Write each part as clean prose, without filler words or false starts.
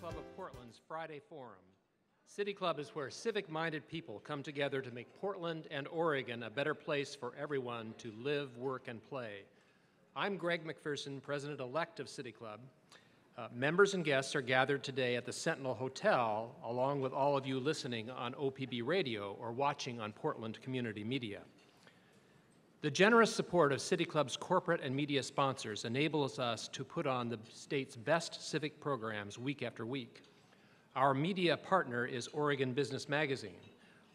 Club of Portland's Friday Forum. City Club is where civic-minded people come together to make Portland and Oregon a better place for everyone to live, work, and play. I'm Greg McPherson, President-elect of City Club. Members and guests are gathered today at the Sentinel Hotel, along with all of you listening on OPB Radio or watching on Portland Community Media. The generous support of City Club's corporate and media sponsors enables us to put on the state's best civic programs week after week. Our media partner is Oregon Business Magazine.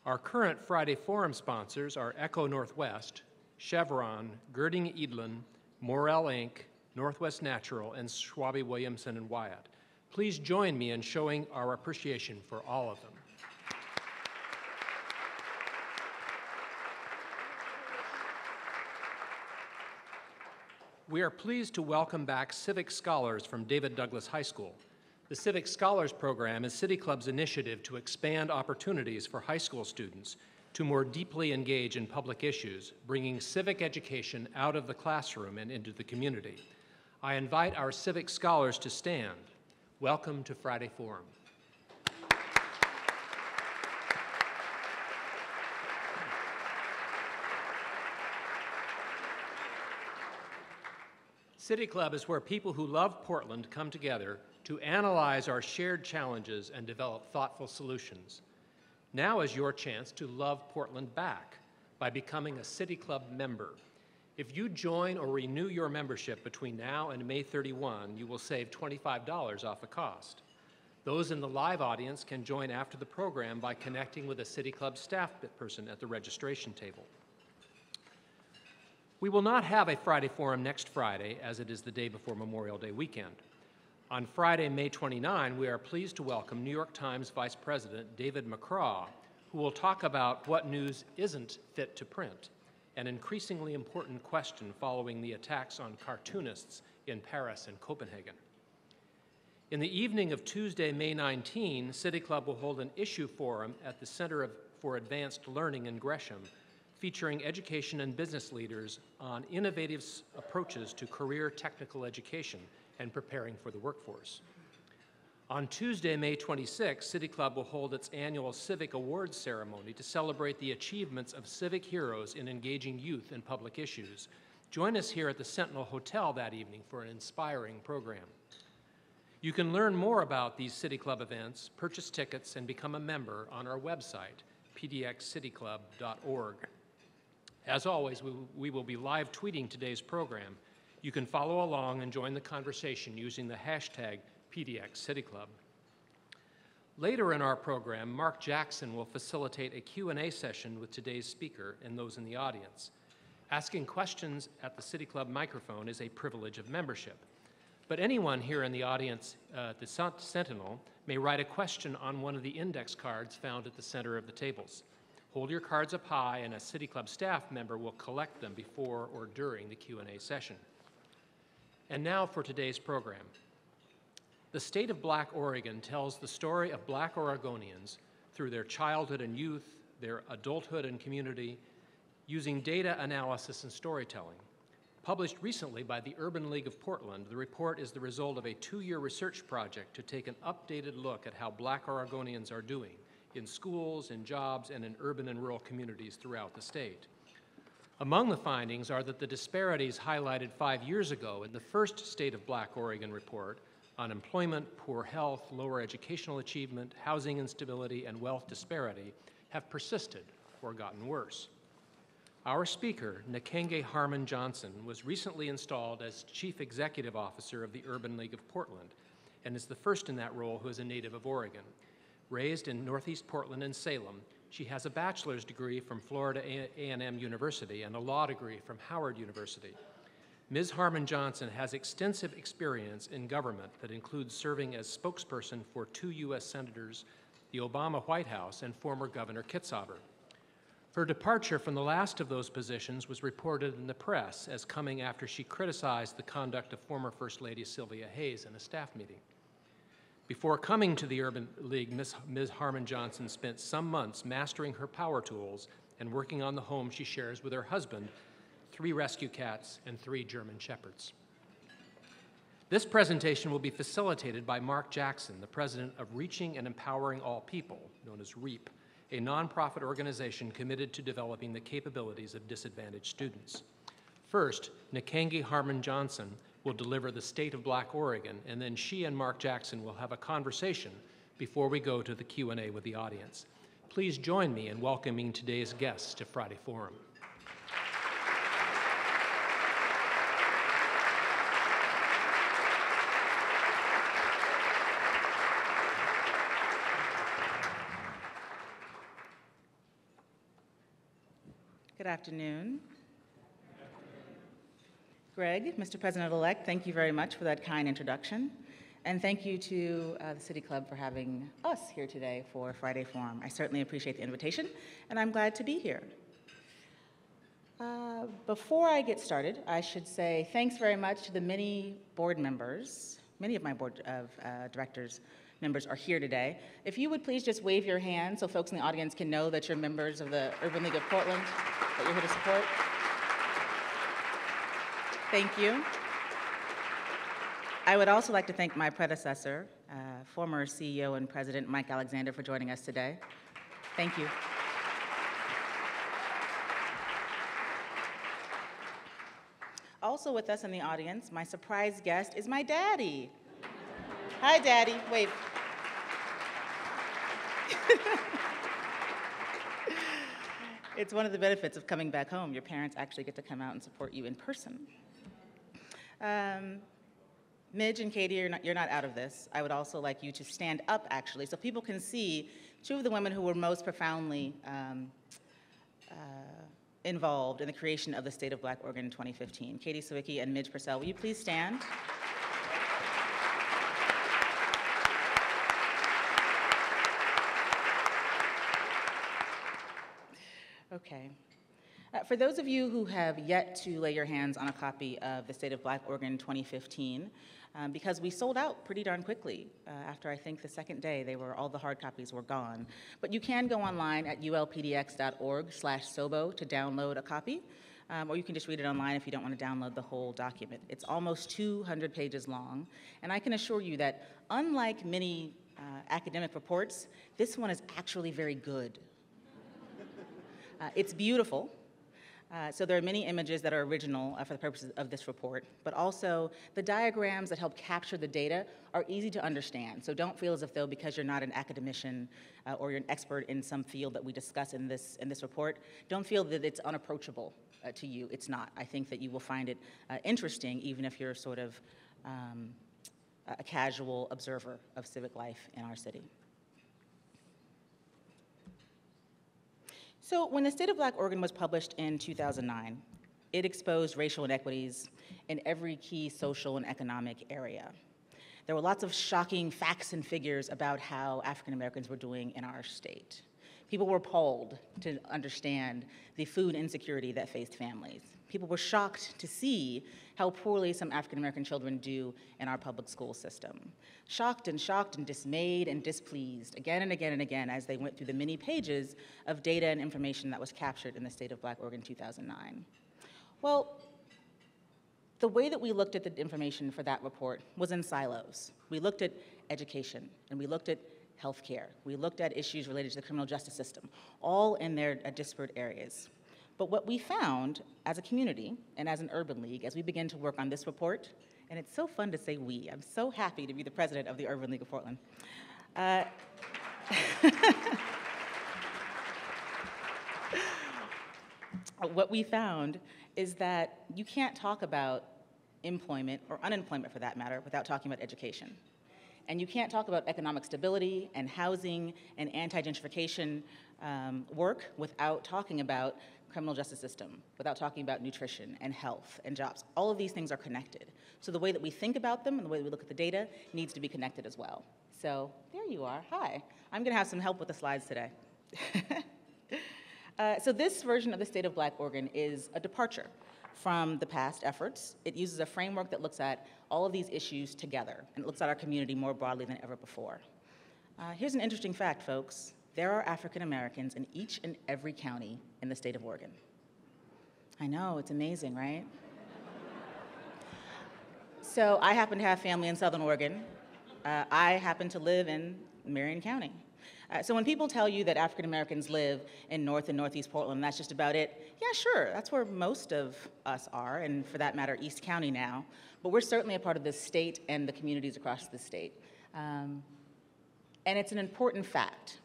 Our current Friday Forum sponsors are Echo Northwest, Chevron, Girding Edlin, Morel Inc., Northwest Natural, and Schwabe Williamson and Wyatt. Please join me in showing our appreciation for all of them. We are pleased to welcome back Civic Scholars from David Douglas High School. The Civic Scholars Program is City Club's initiative to expand opportunities for high school students to more deeply engage in public issues, bringing civic education out of the classroom and into the community. I invite our Civic Scholars to stand. Welcome to Friday Forum. City Club is where people who love Portland come together to analyze our shared challenges and develop thoughtful solutions. Now is your chance to love Portland back by becoming a City Club member. If you join or renew your membership between now and May 31, you will save $25 off the cost. Those in the live audience can join after the program by connecting with a City Club staff person at the registration table. We will not have a Friday Forum next Friday, as it is the day before Memorial Day weekend. On Friday, May 29, we are pleased to welcome New York Times Vice President David McCraw, who will talk about what news isn't fit to print, an increasingly important question following the attacks on cartoonists in Paris and Copenhagen. In the evening of Tuesday, May 19, City Club will hold an issue forum at the Center for Advanced Learning in Gresham, featuring education and business leaders on innovative approaches to career technical education and preparing for the workforce. On Tuesday, May 26, City Club will hold its annual Civic Awards ceremony to celebrate the achievements of civic heroes in engaging youth in public issues. Join us here at the Sentinel Hotel that evening for an inspiring program. You can learn more about these City Club events, purchase tickets, and become a member on our website, pdxcityclub.org. As always, we will be live tweeting today's program. You can follow along and join the conversation using the hashtag PDXCityClub. Later in our program, Mark Jackson will facilitate a Q&A session with today's speaker and those in the audience. Asking questions at the City Club microphone is a privilege of membership, but anyone here in the audience at the Sentinel may write a question on one of the index cards found at the center of the tables. Hold your cards up high and a City Club staff member will collect them before or during the Q&A session. And now for today's program. The state of Black Oregon tells the story of Black Oregonians through their childhood and youth, their adulthood and community, using data analysis and storytelling. Published recently by the Urban League of Portland, the report is the result of a 2-year research project to take an updated look at how Black Oregonians are doing in schools, in jobs, and in urban and rural communities throughout the state. Among the findings are that the disparities highlighted 5 years ago in the first State of Black Oregon report on employment, poor health, lower educational achievement, housing instability, and wealth disparity have persisted or gotten worse. Our speaker, Nakenge Harmon Johnson, was recently installed as Chief Executive Officer of the Urban League of Portland and is the first in that role who is a native of Oregon. Raised in Northeast Portland and Salem, she has a bachelor's degree from Florida A&M University and a law degree from Howard University. Ms. Harmon Johnson has extensive experience in government that includes serving as spokesperson for 2 U.S. senators, the Obama White House, and former Governor Kitzhaber. Her departure from the last of those positions was reported in the press as coming after she criticized the conduct of former First Lady Sylvia Hayes in a staff meeting. Before coming to the Urban League, Ms. Harmon Johnson spent some months mastering her power tools and working on the home she shares with her husband, 3 rescue cats, and 3 German Shepherds. This presentation will be facilitated by Mark Jackson, the president of Reaching and Empowering All People, known as REAP, a nonprofit organization committed to developing the capabilities of disadvantaged students. First, Nikangi Harmon Johnson will deliver the State of Black Oregon, and then she and Mark Jackson will have a conversation before we go to the Q&A with the audience. Please join me in welcoming today's guests to Friday Forum. Good afternoon. Greg, Mr. President-elect, thank you very much for that kind introduction. And thank you to the City Club for having us here today for Friday Forum. I certainly appreciate the invitation, and I'm glad to be here. Before I get started, I should say thanks very much to the many board members. Many of my board of directors members are here today. If you would please just wave your hand so folks in the audience can know that you're members of the Urban League of Portland, that you're here to support. Thank you. I would also like to thank my predecessor, former CEO and President Mike Alexander, for joining us today. Thank you. Also with us in the audience, my surprise guest is my daddy. Hi, Daddy. Wave. It's one of the benefits of coming back home. Your parents actually get to come out and support you in person. Midge and Katie, you're not out of this. I would also like you to stand up, actually, so people can see two of the women who were most profoundly involved in the creation of the State of Black Oregon in 2015. Katie Sawicki and Midge Purcell, will you please stand? Okay. For those of you who have yet to lay your hands on a copy of the State of Black Oregon 2015, because we sold out pretty darn quickly. After I think the second day, all the hard copies were gone. But you can go online at ulpdx.org/SOBO to download a copy, or you can just read it online if you don't want to download the whole document. It's almost 200 pages long, and I can assure you that unlike many academic reports, this one is actually very good. It's beautiful. So there are many images that are original for the purposes of this report, but also the diagrams that help capture the data are easy to understand. So don't feel as if though because you're not an academician or you're an expert in some field that we discuss in this report, don't feel that it's unapproachable to you. It's not. I think that you will find it interesting even if you're sort of a casual observer of civic life in our city. So when the State of Black Oregon was published in 2009, it exposed racial inequities in every key social and economic area. There were lots of shocking facts and figures about how African Americans were doing in our state. People were appalled to understand the food insecurity that faced families. People were shocked to see how poorly some African American children do in our public school system. Shocked and dismayed and displeased again and again and again as they went through the many pages of data and information that was captured in the State of Black Oregon 2009. Well, the way that we looked at the information for that report was in silos. We looked at education, and we looked at healthcare. We looked at issues related to the criminal justice system, all in their disparate areas. But what we found as a community and as an urban league, as we began to work on this report, and it's so fun to say we, I'm so happy to be the president of the Urban League of Portland. What we found is that you can't talk about employment, or unemployment for that matter, without talking about education. And you can't talk about economic stability and housing and anti-gentrification work without talking about criminal justice system, without talking about nutrition and health and jobs. All of these things are connected. So the way that we think about them and the way that we look at the data needs to be connected as well. So there you are. Hi. I'm going to have some help with the slides today. So this version of the State of Black Oregon is a departure from the past efforts. It uses a framework that looks at all of these issues together, and it looks at our community more broadly than ever before. Here's an interesting fact, folks. There are African Americans in each and every county in the state of Oregon. I know, it's amazing, right? So I happen to have family in Southern Oregon. I happen to live in Marion County. So when people tell you that African Americans live in North and Northeast Portland, that's just about it, yeah, sure, that's where most of us are, and for that matter, East County now. But we're certainly a part of this state and the communities across the state. And it's an important fact,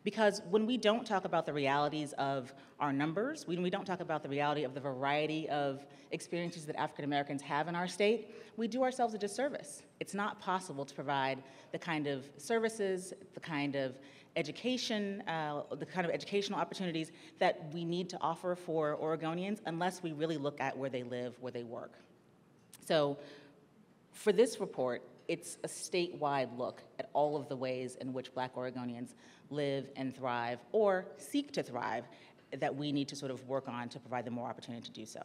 because when we don't talk about the realities of our numbers, when we don't talk about the reality of the variety of experiences that African Americans have in our state, we do ourselves a disservice. It's not possible to provide the kind of services, the kind of education, the kind of educational opportunities that we need to offer for Oregonians unless we really look at where they live, where they work. So for this report, it's a statewide look at all of the ways in which Black Oregonians live and thrive, or seek to thrive, that we need to sort of work on to provide them more opportunity to do so.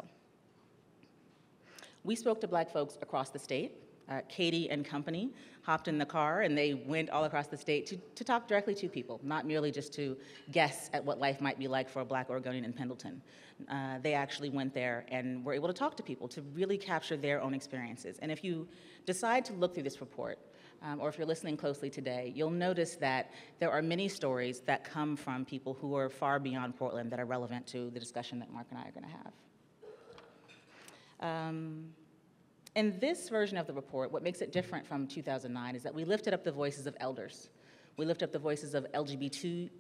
We spoke to Black folks across the state. Katie and company hopped in the car and they went all across the state to talk directly to people, not merely just to guess at what life might be like for a Black Oregonian in Pendleton. They actually went there and were able to talk to people to really capture their own experiences. And if you decide to look through this report, or if you're listening closely today, you'll notice that there are many stories that come from people who are far beyond Portland that are relevant to the discussion that Mark and I are going to have. In this version of the report, what makes it different from 2009 is that we lifted up the voices of elders. We lift up the voices of LGBTQ,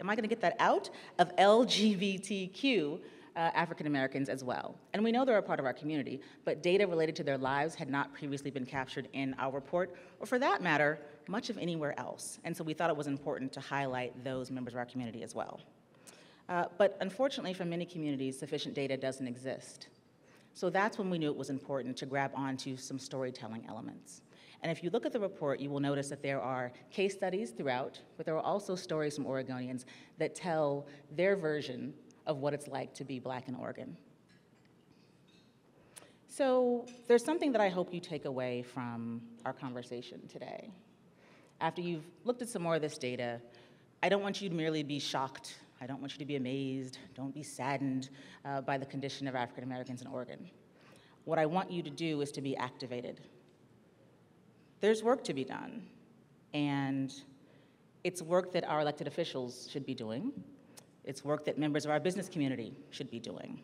am I gonna get that out? Of LGBTQ African Americans as well. And we know they're a part of our community, but data related to their lives had not previously been captured in our report, or for that matter, much of anywhere else. And so we thought it was important to highlight those members of our community as well. But unfortunately, for many communities, sufficient data doesn't exist. So that's when we knew it was important to grab onto some storytelling elements. And if you look at the report, you will notice that there are case studies throughout, but there are also stories from Oregonians that tell their version of what it's like to be Black in Oregon. So there's something that I hope you take away from our conversation today. After you've looked at some more of this data, I don't want you to merely be shocked. I don't want you to be amazed. Don't be saddened by the condition of African Americans in Oregon. What I want you to do is to be activated. There's work to be done, and it's work that our elected officials should be doing. It's work that members of our business community should be doing.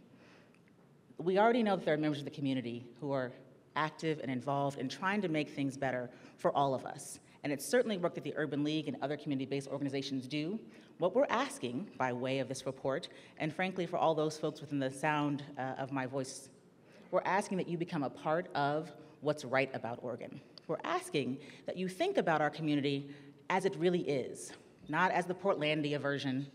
We already know that there are members of the community who are active and involved in trying to make things better for all of us. And it's certainly work that the Urban League and other community-based organizations do. What we're asking, by way of this report, and frankly for all those folks within the sound of my voice, we're asking that you become a part of what's right about Oregon. We're asking that you think about our community as it really is, not as the Portlandia version,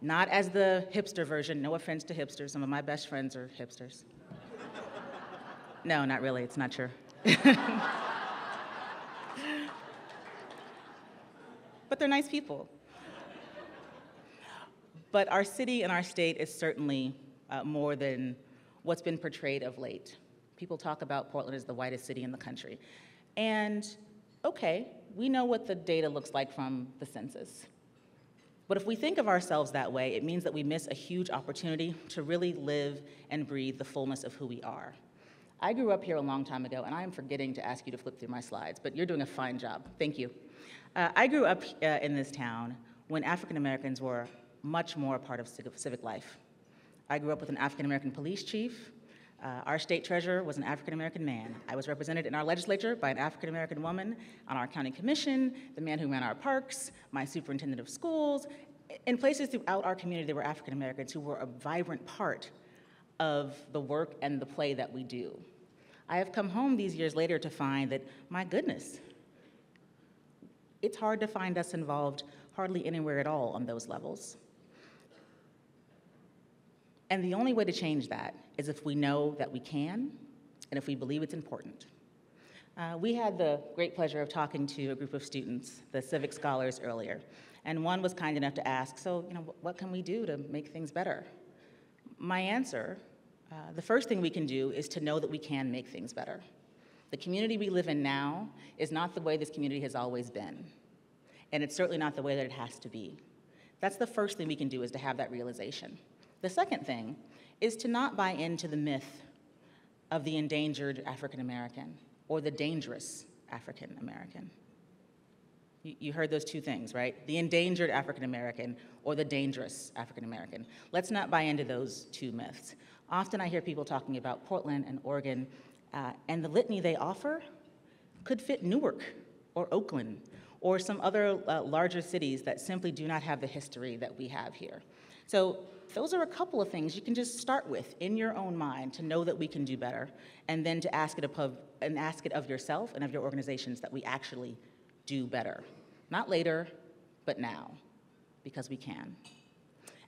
not as the hipster version. No offense to hipsters, some of my best friends are hipsters. No, not really, it's not true. But they're nice people. But our city and our state is certainly more than what's been portrayed of late. People talk about Portland as the whitest city in the country. And okay, we know what the data looks like from the census. But if we think of ourselves that way, it means that we miss a huge opportunity to really live and breathe the fullness of who we are. I grew up here a long time ago, and I am forgetting to ask you to flip through my slides, but you're doing a fine job. Thank you. I grew up in this town when African Americans were much more a part of civic life. I grew up with an African American police chief. Our state treasurer was an African American man. I was represented in our legislature by an African American woman, on our county commission, the man who ran our parks, my superintendent of schools. In places throughout our community, there were African Americans who were a vibrant part of the work and the play that we do. I have come home these years later to find that, my goodness, it's hard to find us involved hardly anywhere at all on those levels. And the only way to change that is if we know that we can, and if we believe it's important. We had the great pleasure of talking to a group of students, the civic scholars, earlier, and one was kind enough to ask, so, what can we do to make things better? My answer, the first thing we can do is to know that we can make things better. The community we live in now is not the way this community has always been, and it's certainly not the way that it has to be. That's the first thing we can do, is to have that realization. The second thing is to not buy into the myth of the endangered African American or the dangerous African American? You heard those two things, right? The endangered African American or the dangerous African American. Let's not buy into those two myths. Often I hear people talking about Portland and Oregon, and the litany they offer could fit Newark or Oakland or some other larger cities that simply do not have the history that we have here. So those are a couple of things you can just start with in your own mind to know that we can do better, and then to ask it of yourself and of your organizations that we actually do better. Not later, but now, because we can.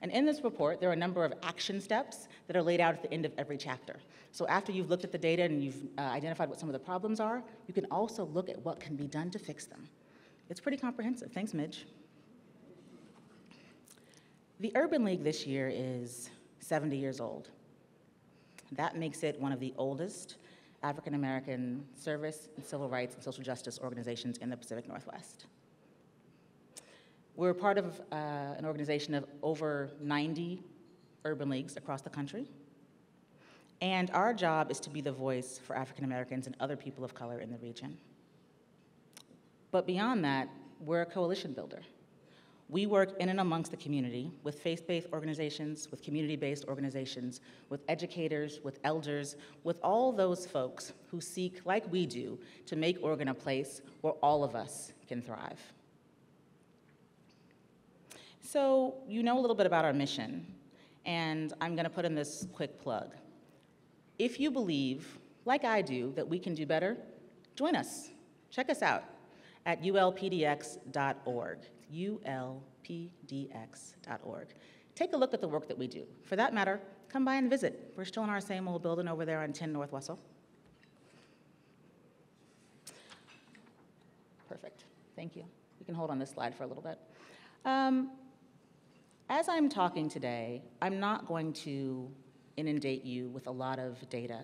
And in this report, there are a number of action steps that are laid out at the end of every chapter. So after you've looked at the data and you've identified what some of the problems are, you can also look at what can be done to fix them. It's pretty comprehensive. Thanks, Midge. The Urban League this year is 70 years old. That makes it one of the oldest African American service and civil rights and social justice organizations in the Pacific Northwest. We're part of an organization of over 90 urban leagues across the country. And our job is to be the voice for African Americans and other people of color in the region. But beyond that, we're a coalition builder. We work in and amongst the community with faith-based organizations, with community-based organizations, with educators, with elders, with all those folks who seek, like we do, to make Oregon a place where all of us can thrive. So you know a little bit about our mission, and I'm going to put in this quick plug. If you believe, like I do, that we can do better, join us. Check us out at ulpdx.org, ulpdx.org. Take a look at the work that we do. For that matter, come by and visit. We're still in our same old building over there on 10 North Wessel. Perfect. Thank you. You can hold on this slide for a little bit. As I'm talking today, I'm not going to inundate you with a lot of data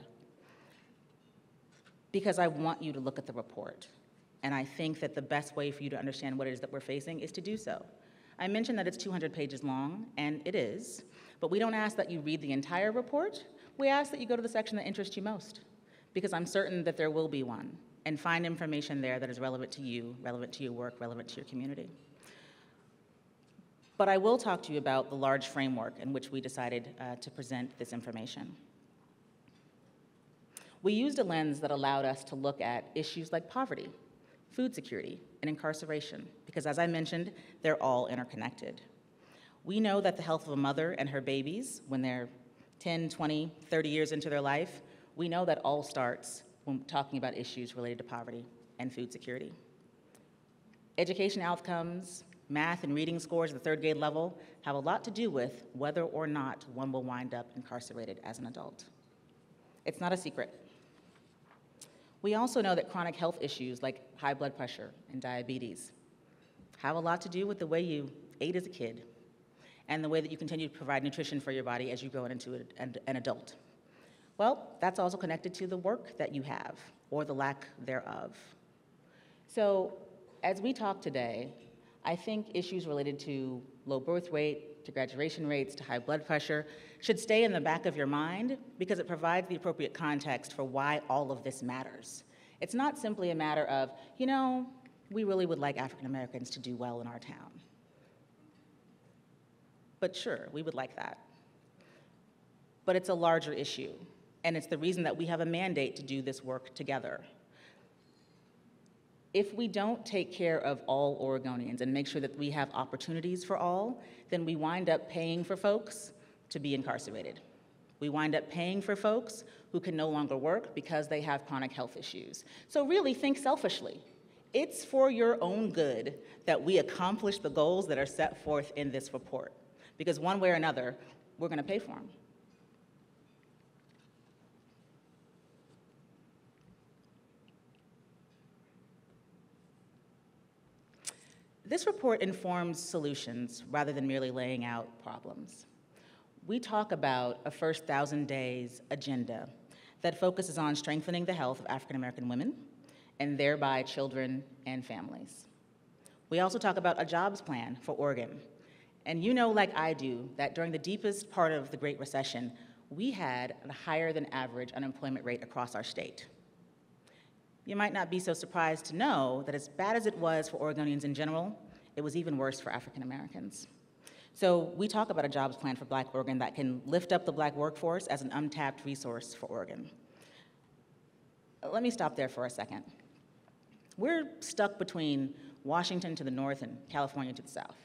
because I want you to look at the report. And I think that the best way for you to understand what it is that we're facing is to do so. I mentioned that it's 200 pages long, and it is, but we don't ask that you read the entire report. We ask that you go to the section that interests you most, because I'm certain that there will be one, and find information there that is relevant to you, relevant to your work, relevant to your community. But I will talk to you about the large framework in which we decided to present this information. We used a lens that allowed us to look at issues like poverty, food security, and incarceration, because as I mentioned, they're all interconnected. We know that the health of a mother and her babies, when they're 10, 20, 30 years into their life, we know that all starts when talking about issues related to poverty and food security. Education outcomes, math and reading scores at the third grade level have a lot to do with whether or not one will wind up incarcerated as an adult. It's not a secret. We also know that chronic health issues like high blood pressure and diabetes have a lot to do with the way you ate as a kid and the way that you continue to provide nutrition for your body as you grow into an adult. Well, that's also connected to the work that you have or the lack thereof. So as we talk today, I think issues related to low birth weight, to graduation rates, to high blood pressure should stay in the back of your mind because it provides the appropriate context for why all of this matters. It's not simply a matter of, you know, we really would like African Americans to do well in our town. But sure, we would like that. But it's a larger issue, and it's the reason that we have a mandate to do this work together. If we don't take care of all Oregonians and make sure that we have opportunities for all, then we wind up paying for folks to be incarcerated. We wind up paying for folks who can no longer work because they have chronic health issues. So really think selfishly. It's for your own good that we accomplish the goals that are set forth in this report, because one way or another, we're going to pay for them. This report informs solutions rather than merely laying out problems. We talk about a first 1,000 days agenda that focuses on strengthening the health of African American women and thereby children and families. We also talk about a jobs plan for Oregon. And you know, like I do, that during the deepest part of the Great Recession, we had a higher than average unemployment rate across our state. You might not be so surprised to know that as bad as it was for Oregonians in general, it was even worse for African Americans. So we talk about a jobs plan for Black Oregon that can lift up the Black workforce as an untapped resource for Oregon. Let me stop there for a second. We're stuck between Washington to the north and California to the south.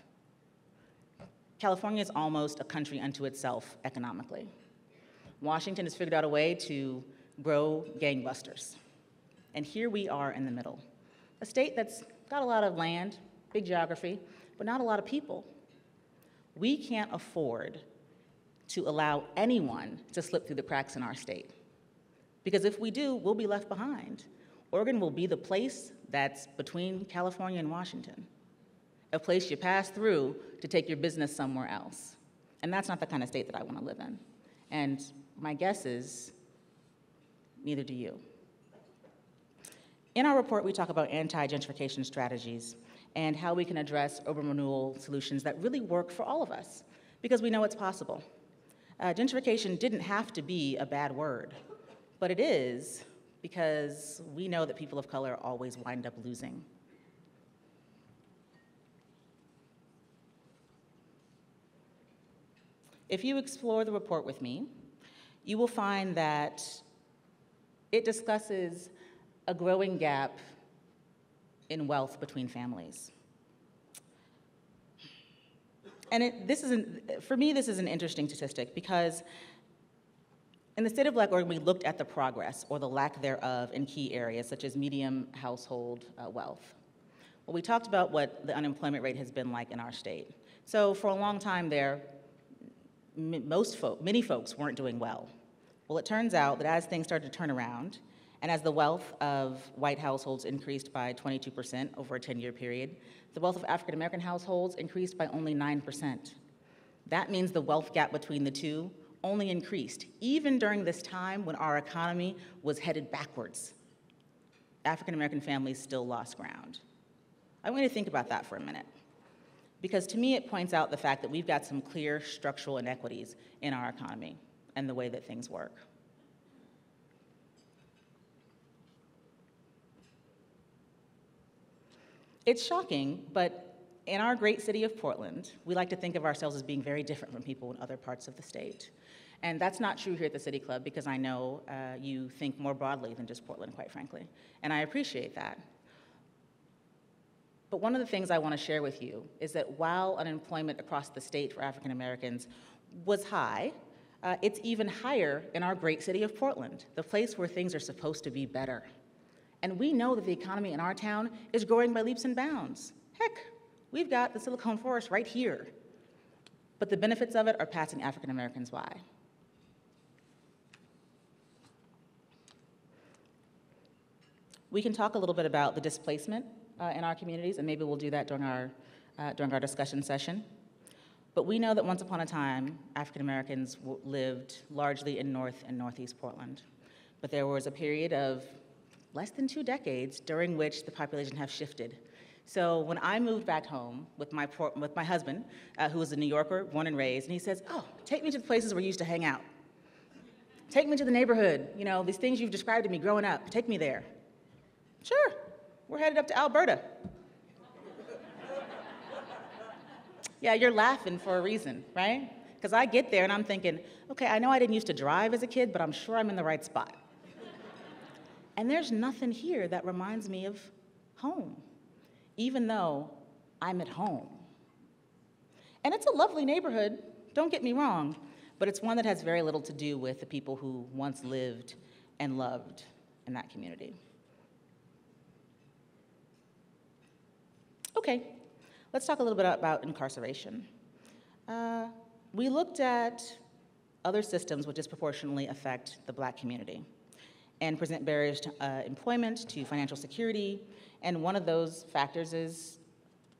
California is almost a country unto itself economically. Washington has figured out a way to grow gangbusters. And here we are in the middle. A state that's got a lot of land, big geography, but not a lot of people. We can't afford to allow anyone to slip through the cracks in our state. Because if we do, we'll be left behind. Oregon will be the place that's between California and Washington, a place you pass through to take your business somewhere else. And that's not the kind of state that I want to live in. And my guess is, neither do you. In our report, we talk about anti-gentrification strategies and how we can address urban renewal solutions that really work for all of us, because we know it's possible. Gentrification didn't have to be a bad word, but it is because we know that people of color always wind up losing. If you explore the report with me, you will find that it discusses a growing gap in wealth between families. And for me, this is an interesting statistic because in the state of Black Oregon, we looked at the progress or the lack thereof in key areas such as medium household wealth. Well, we talked about what the unemployment rate has been like in our state. So for a long time there, many folks weren't doing well. Well, it turns out that as things started to turn around, and as the wealth of white households increased by 22% over a 10-year period, the wealth of African American households increased by only 9%. That means the wealth gap between the two only increased, even during this time when our economy was headed backwards. African American families still lost ground. I want you to think about that for a minute, because to me it points out the fact that we've got some clear structural inequities in our economy and the way that things work. It's shocking, but in our great city of Portland, we like to think of ourselves as being very different from people in other parts of the state. And that's not true here at the City Club, because I know you think more broadly than just Portland, quite frankly. And I appreciate that. But one of the things I want to share with you is that while unemployment across the state for African Americans was high, it's even higher in our great city of Portland, the place where things are supposed to be better. And we know that the economy in our town is growing by leaps and bounds. Heck, we've got the Silicon Forest right here. But the benefits of it are passing African Americans by. We can talk a little bit about the displacement in our communities, and maybe we'll do that during our discussion session. But we know that once upon a time, African Americans lived largely in North and Northeast Portland. But there was a period of less than 2 decades during which the population have shifted. So when I moved back home with my husband, who was a New Yorker, born and raised, and he says, "Oh, take me to the places where you used to hang out. Take me to the neighborhood, you know, these things you've described to me growing up, take me there." Sure, we're headed up to Alberta. Yeah, you're laughing for a reason, right? Because I get there and I'm thinking, okay, I know I didn't used to drive as a kid, but I'm sure I'm in the right spot. And there's nothing here that reminds me of home, even though I'm at home. And it's a lovely neighborhood, don't get me wrong, but it's one that has very little to do with the people who once lived and loved in that community. Okay, let's talk a little bit about incarceration. We looked at other systems which disproportionately affect the Black community and present barriers to employment, to financial security, and one of those factors is,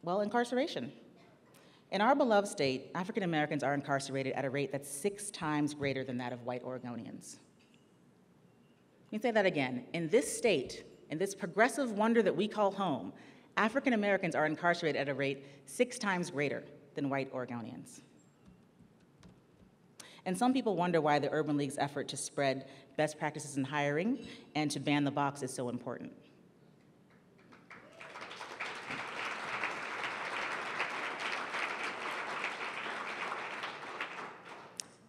well, incarceration. In our beloved state, African Americans are incarcerated at a rate that's 6 times greater than that of white Oregonians. Let me say that again. In this state, in this progressive wonder that we call home, African Americans are incarcerated at a rate 6 times greater than white Oregonians. And some people wonder why the Urban League's effort to spread best practices in hiring and to ban the box is so important.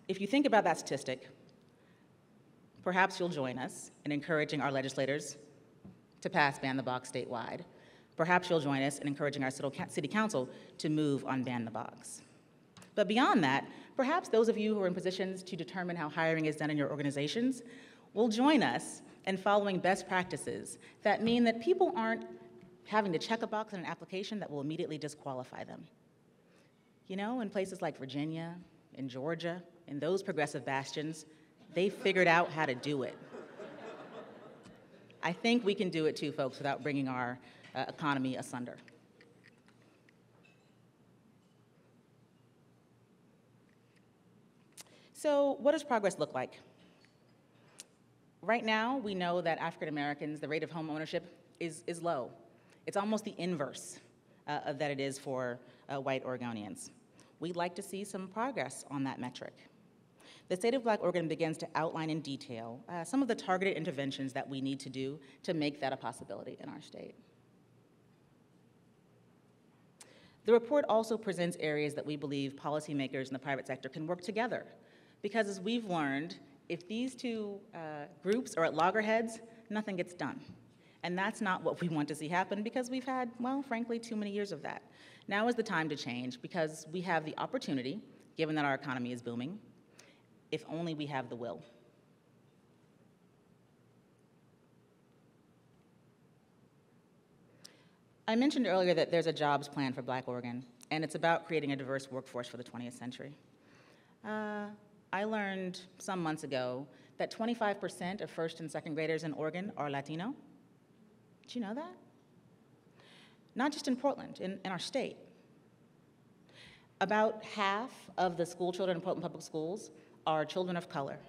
If you think about that statistic, perhaps you'll join us in encouraging our legislators to pass Ban the Box statewide. Perhaps you'll join us in encouraging our city council to move on Ban the Box. But beyond that, perhaps those of you who are in positions to determine how hiring is done in your organizations will join us in following best practices that mean that people aren't having to check a box in an application that will immediately disqualify them. You know, in places like Virginia, in Georgia, in those progressive bastions, they figured out how to do it. I think we can do it too, folks, without bringing our economy asunder. So what does progress look like? Right now, we know that African Americans, the rate of home ownership is low. It's almost the inverse that it is for white Oregonians. We'd like to see some progress on that metric. The State of Black Oregon begins to outline in detail some of the targeted interventions that we need to do to make that a possibility in our state. The report also presents areas that we believe policymakers in the private sector can work together, because as we've learned, if these two groups are at loggerheads, nothing gets done. And that's not what we want to see happen, because we've had, well, frankly, too many years of that. Now is the time to change, because we have the opportunity, given that our economy is booming, if only we have the will. I mentioned earlier that there's a jobs plan for Black Oregon, and it's about creating a diverse workforce for the 20th century. I learned some months ago that 25% of first and second graders in Oregon are Latino. Did you know that? Not just in Portland, in our state. About half of the school children in Portland Public Schools are children of color.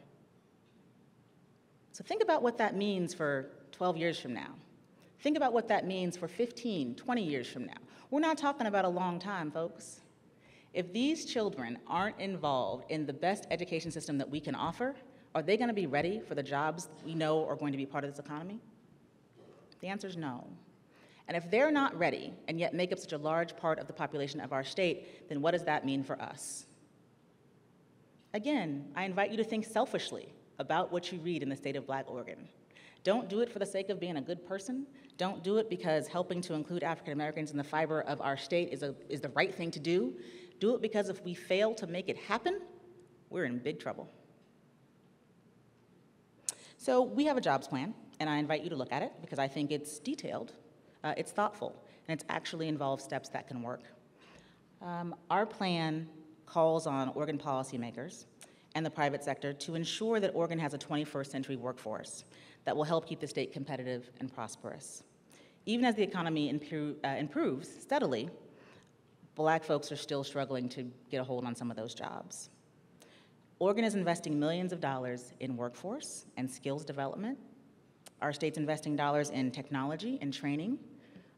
So think about what that means for 12 years from now. Think about what that means for 15, 20 years from now. We're not talking about a long time, folks. If these children aren't involved in the best education system that we can offer, are they going to be ready for the jobs we know are going to be part of this economy? The answer is no. And if they're not ready and yet make up such a large part of the population of our state, then what does that mean for us? Again, I invite you to think selfishly about what you read in the State of Black Oregon. Don't do it for the sake of being a good person. Don't do it because helping to include African Americans in the fiber of our state is the right thing to do. Do it because if we fail to make it happen, we're in big trouble. So we have a jobs plan, and I invite you to look at it because I think it's detailed, it's thoughtful, and it's actually involves steps that can work. Our plan calls on Oregon policymakers and the private sector to ensure that Oregon has a 21st century workforce that will help keep the state competitive and prosperous. Even as the economy improves steadily, Black folks are still struggling to get a hold on some of those jobs. Oregon is investing millions of dollars in workforce and skills development. Our state's investing dollars in technology and training.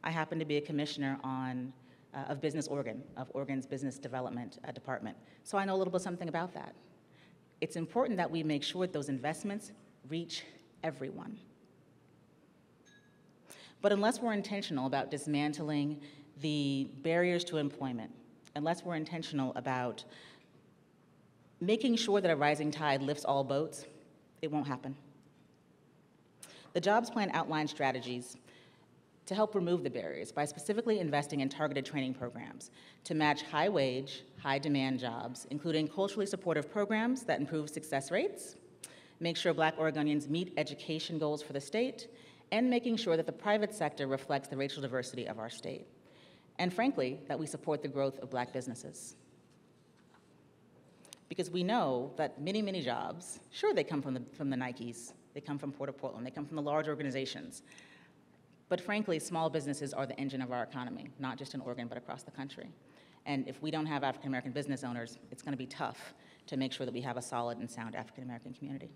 I happen to be a commissioner of Business Oregon, of Oregon's Business Development Department, so I know a little bit something about that. It's important that we make sure that those investments reach everyone. But unless we're intentional about dismantling the barriers to employment, unless we're intentional about making sure that a rising tide lifts all boats, it won't happen. The jobs plan outlines strategies to help remove the barriers by specifically investing in targeted training programs to match high-wage, high-demand jobs, including culturally supportive programs that improve success rates, make sure Black Oregonians meet education goals for the state, and making sure that the private sector reflects the racial diversity of our state. And frankly, that we support the growth of Black businesses. Because we know that many, many jobs, sure, they come from the Nikes, they come from Port of Portland, they come from the large organizations. But frankly, small businesses are the engine of our economy, not just in Oregon, but across the country. And if we don't have African American business owners, it's going to be tough to make sure that we have a solid and sound African American community.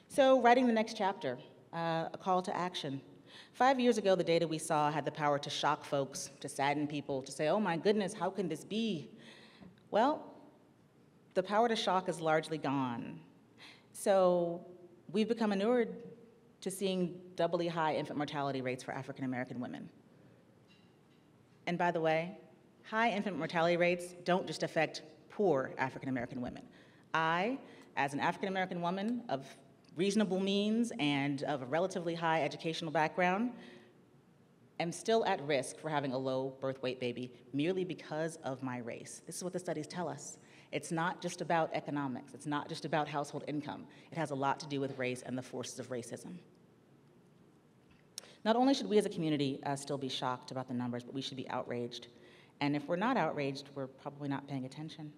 So, writing the next chapter, a call to action. 5 years ago, the data we saw had the power to shock folks, to sadden people, to say, oh my goodness, how can this be? Well, the power to shock is largely gone. So we've become inured to seeing doubly high infant mortality rates for African American women. And by the way, high infant mortality rates don't just affect poor African American women. I, as an African American woman of reasonable means and of a relatively high educational background, am still at risk for having a low birth weight baby merely because of my race. This is what the studies tell us. It's not just about economics. It's not just about household income. It has a lot to do with race and the forces of racism. Not only should we as a community still be shocked about the numbers, but we should be outraged. And if we're not outraged, we're probably not paying attention.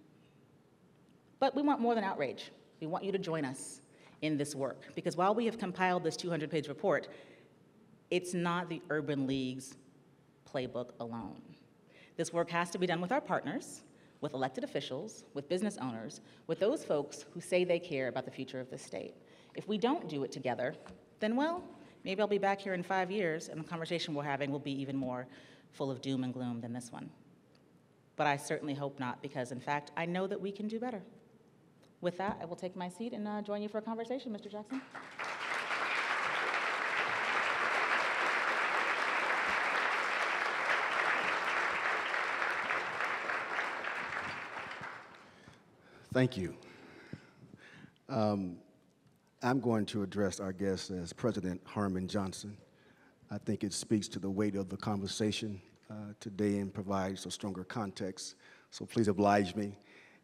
But we want more than outrage. We want you to join us in this work, because while we have compiled this 200-page report, it's not the Urban League's playbook alone. This work has to be done with our partners, with elected officials, with business owners, with those folks who say they care about the future of this state. If we don't do it together, then, well, maybe I'll be back here in 5 years and the conversation we're having will be even more full of doom and gloom than this one. But I certainly hope not, because in fact, I know that we can do better. With that, I will take my seat and join you for a conversation, Mr. Jackson. Thank you. I'm going to address our guest as President Harmon Johnson. I think it speaks to the weight of the conversation today and provides a stronger context, so please oblige me.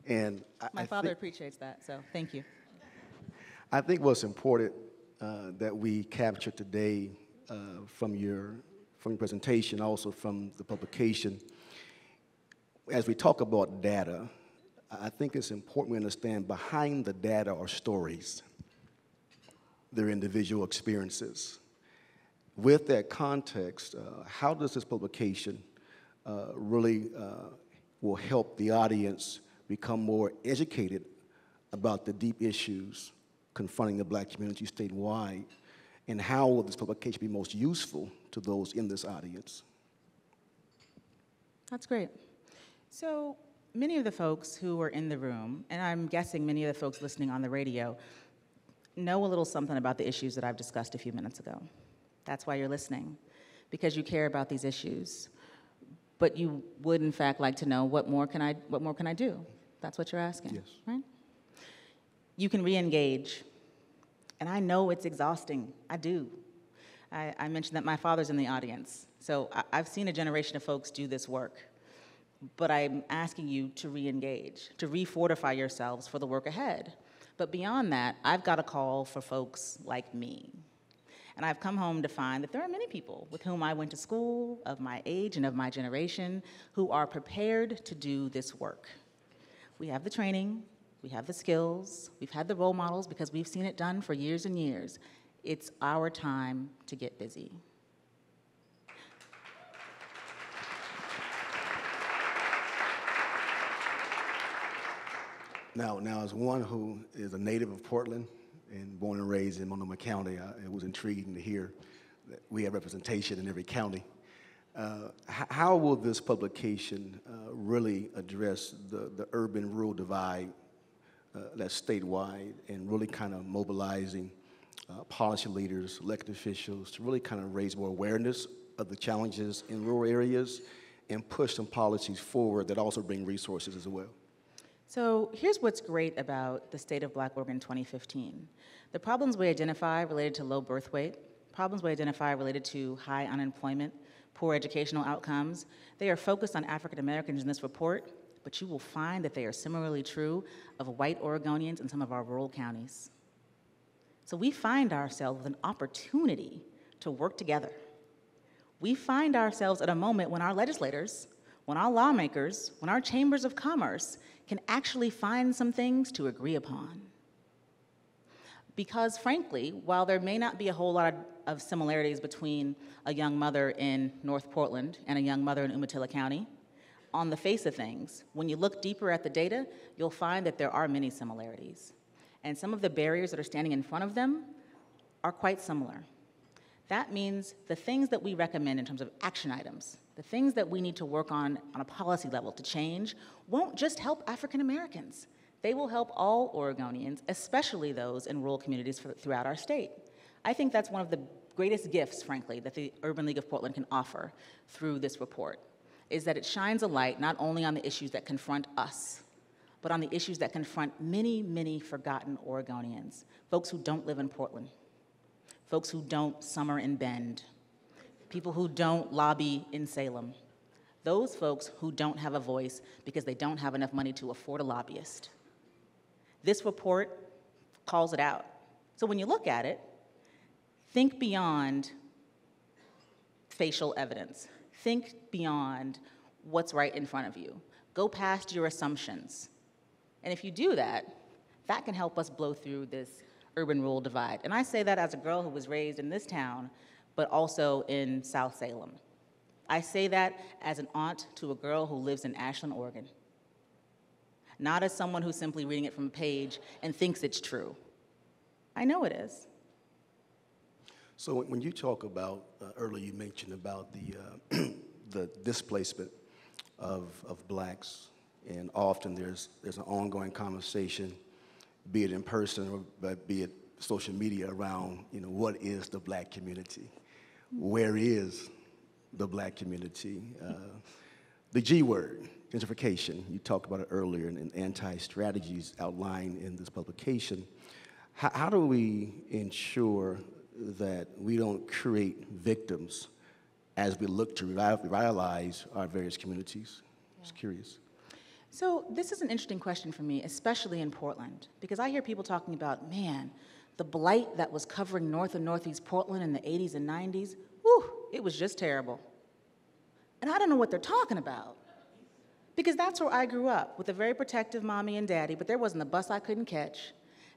And My father appreciates that, so thank you. I think what's important that we capture today from your presentation, also from the publication, as we talk about data, I think it's important we understand behind the data are stories, their individual experiences. With that context, how does this publication really will help the audience become more educated about the deep issues confronting the Black community statewide, and how will this publication be most useful to those in this audience? That's great. So many of the folks who are in the room, and I'm guessing many of the folks listening on the radio, know a little something about the issues that I've discussed a few minutes ago. That's why you're listening, because you care about these issues. But you would, in fact, like to know what more can I do? That's what you're asking, yes. Right? You can re-engage, and I know it's exhausting. I do. I mentioned that my father's in the audience, so I've seen a generation of folks do this work. But I'm asking you to re-engage, to refortify yourselves for the work ahead. But beyond that, I've got a call for folks like me. And I've come home to find that there are many people with whom I went to school, of my age and of my generation, who are prepared to do this work. We have the training, we have the skills, we've had the role models because we've seen it done for years and years. It's our time to get busy. Now, as one who is a native of Portland and born and raised in Multnomah County, it was intriguing to hear that we have representation in every county. How will this publication really address the urban-rural divide that's statewide, and really kind of mobilizing policy leaders, elected officials to really kind of raise more awareness of the challenges in rural areas and push some policies forward that also bring resources as well? So here's what's great about the State of Black Oregon 2015. The problems we identify related to low birth weight, problems we identify related to high unemployment, poor educational outcomes, they are focused on African Americans in this report, but you will find that they are similarly true of white Oregonians in some of our rural counties. So we find ourselves with an opportunity to work together. We find ourselves at a moment when our legislators, when our lawmakers, when our chambers of commerce can actually find some things to agree upon. Because frankly, while there may not be a whole lot of similarities between a young mother in North Portland and a young mother in Umatilla County, on the face of things, when you look deeper at the data, you'll find that there are many similarities. And some of the barriers that are standing in front of them are quite similar. That means the things that we recommend in terms of action items, the things that we need to work on a policy level to change, won't just help African Americans. They will help all Oregonians, especially those in rural communities throughout our state. I think that's one of the greatest gifts, frankly, that the Urban League of Portland can offer through this report, is that it shines a light not only on the issues that confront us, but on the issues that confront many, many forgotten Oregonians, folks who don't live in Portland, folks who don't summer in Bend, people who don't lobby in Salem, those folks who don't have a voice because they don't have enough money to afford a lobbyist. This report calls it out. So when you look at it, think beyond facial evidence. Think beyond what's right in front of you. Go past your assumptions. And if you do that, that can help us blow through this urban-rural divide. And I say that as a girl who was raised in this town, but also in South Salem. I say that as an aunt to a girl who lives in Ashland, Oregon. Not as someone who's simply reading it from a page and thinks it's true. I know it is. So when you talk about, earlier you mentioned about the, the displacement of blacks, and often there's an ongoing conversation, be it in person or be it social media, around, what is the black community? Where is the black community? The G word, gentrification, you talked about it earlier, and anti-strategies outlined in this publication. How do we ensure that we don't create victims as we look to revitalize our various communities? Yeah. Just curious. So this is an interesting question for me, especially in Portland, because I hear people talking about, man, the blight that was covering North and Northeast Portland in the 80s and 90s, whew, it was just terrible. And I don't know what they're talking about, because that's where I grew up, with a very protective mommy and daddy, but there wasn't a bus I couldn't catch,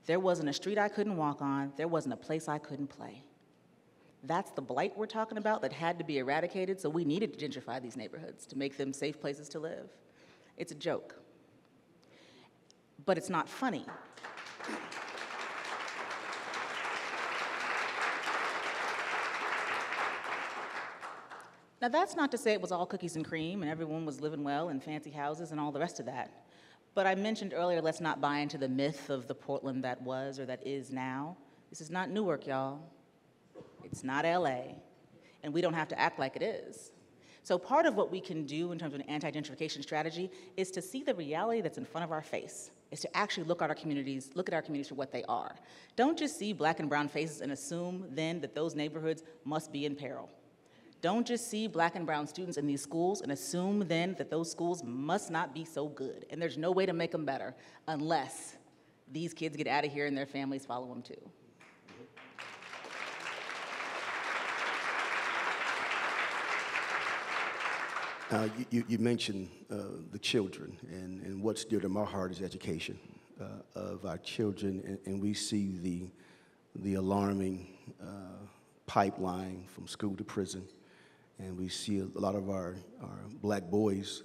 there wasn't a street I couldn't walk on, there wasn't a place I couldn't play. That's the blight we're talking about that had to be eradicated, so we needed to gentrify these neighborhoods to make them safe places to live. It's a joke, but it's not funny. Now, that's not to say it was all cookies and cream and everyone was living well in fancy houses and all the rest of that. But I mentioned earlier, let's not buy into the myth of the Portland that was or that is now. This is not Newark, y'all. It's not LA. And we don't have to act like it is. So part of what we can do in terms of an anti-gentrification strategy is to see the reality that's in front of our face, is to actually look at our communities for what they are. Don't just see black and brown faces and assume then that those neighborhoods must be in peril. Don't just see black and brown students in these schools and assume then that those schools must not be so good, and there's no way to make them better unless these kids get out of here and their families follow them too. You mentioned the children, and what's dear to my heart is education of our children, and we see the alarming pipeline from school to prison, and we see a lot of our black boys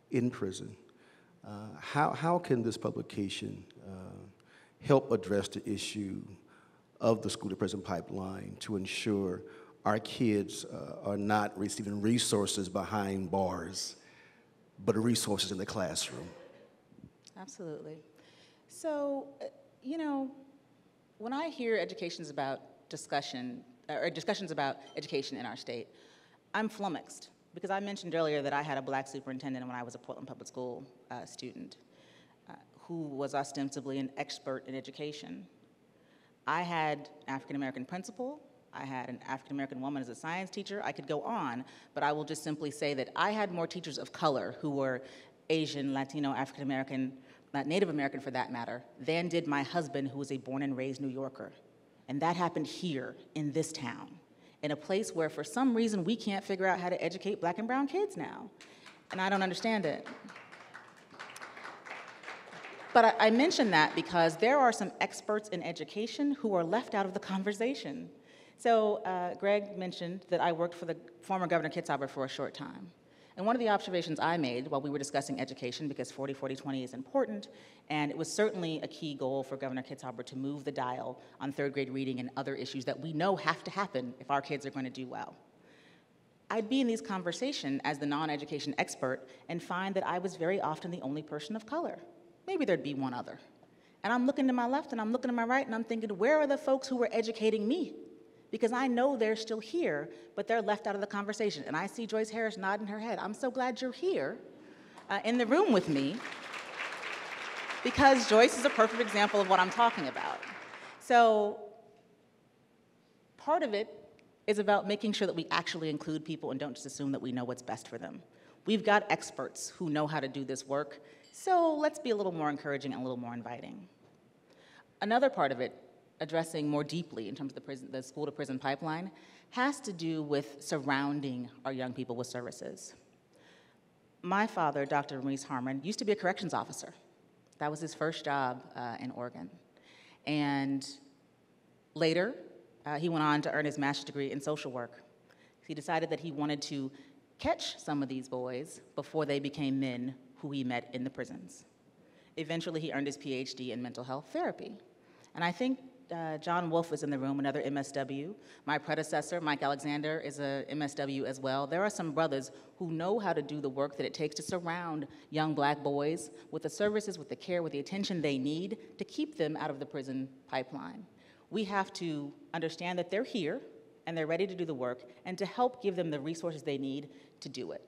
in prison. How can this publication help address the issue of the school to prison pipeline to ensure our kids are not receiving resources behind bars, but resources in the classroom? Absolutely. So, when I hear discussions about education in our state, I'm flummoxed, because I mentioned earlier that I had a black superintendent when I was a Portland Public School student who was ostensibly an expert in education. I had African-American principal, I had an African-American woman as a science teacher. I could go on, but I will just simply say that I had more teachers of color who were Asian, Latino, African-American, Native American for that matter, than did my husband, who was a born and raised New Yorker. And that happened here in this town, in a place where for some reason we can't figure out how to educate black and brown kids now. And I don't understand it. But I mention that because there are some experts in education who are left out of the conversation. So Greg mentioned that I worked for the former Governor Kitzhaber for a short time. And one of the observations I made while we were discussing education, because 40-40-20 is important, and it was certainly a key goal for Governor Kitzhaber to move the dial on third grade reading and other issues that we know have to happen if our kids are going to do well. I'd be in these conversations as the non-education expert and find that I was very often the only person of color. maybe there'd be one other. And I'm looking to my left and I'm looking to my right and I'm thinking, where are the folks who were educating me? Because I know they're still here, but they're left out of the conversation. And I see Joyce Harris nodding her head. I'm so glad you're here in the room with me, because Joyce is a perfect example of what I'm talking about. So part of it is about making sure that we actually include people and don't just assume that we know what's best for them. We've got experts who know how to do this work, so let's be a little more encouraging and a little more inviting. Another part of it, addressing more deeply in terms of the school-to-prison pipeline, has to do with surrounding our young people with services. My father, Dr. Maurice Harmon, used to be a corrections officer. That was his first job in Oregon. And later, he went on to earn his master's degree in social work. He decided that he wanted to catch some of these boys before they became men who he met in the prisons. Eventually, he earned his PhD in mental health therapy. And I think John Wolf is in the room, another MSW. My predecessor, Mike Alexander, is a MSW as well. There are some brothers who know how to do the work that it takes to surround young black boys with the services, with the care, with the attention they need to keep them out of the prison pipeline. We have to understand that they're here and they're ready to do the work and to help give them the resources they need to do it.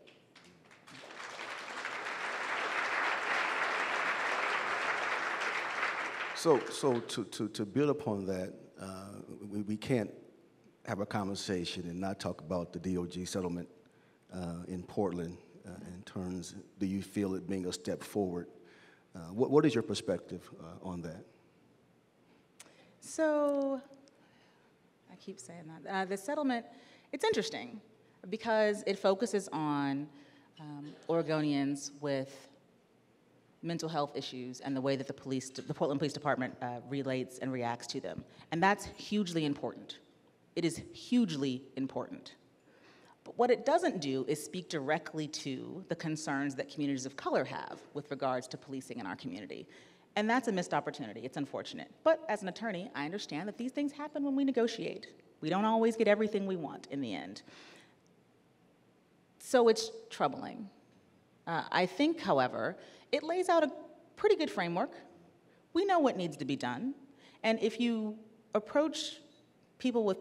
So to build upon that, we can't have a conversation and not talk about the DOJ settlement in Portland in terms, do you feel it being a step forward? What is your perspective on that? So, I keep saying that. The settlement, it's interesting because it focuses on Oregonians with mental health issues and the way that the Portland Police Department relates and reacts to them. And that's hugely important. It is hugely important. But what it doesn't do is speak directly to the concerns that communities of color have with regards to policing in our community. And that's a missed opportunity. It's unfortunate. But as an attorney, I understand that these things happen when we negotiate. We don't always get everything we want in the end. So it's troubling. I think, however, it lays out a pretty good framework. We know what needs to be done. And if you approach people with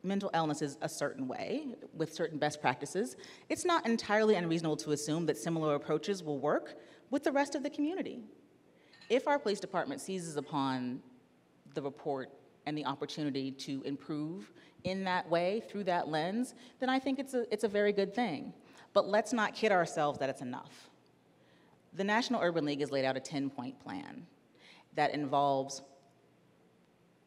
mental illnesses a certain way, with certain best practices, it's not entirely unreasonable to assume that similar approaches will work with the rest of the community. If our police department seizes upon the report and the opportunity to improve in that way, through that lens, then I think it's a very good thing. But let's not kid ourselves that it's enough. The National Urban League has laid out a 10-point plan that involves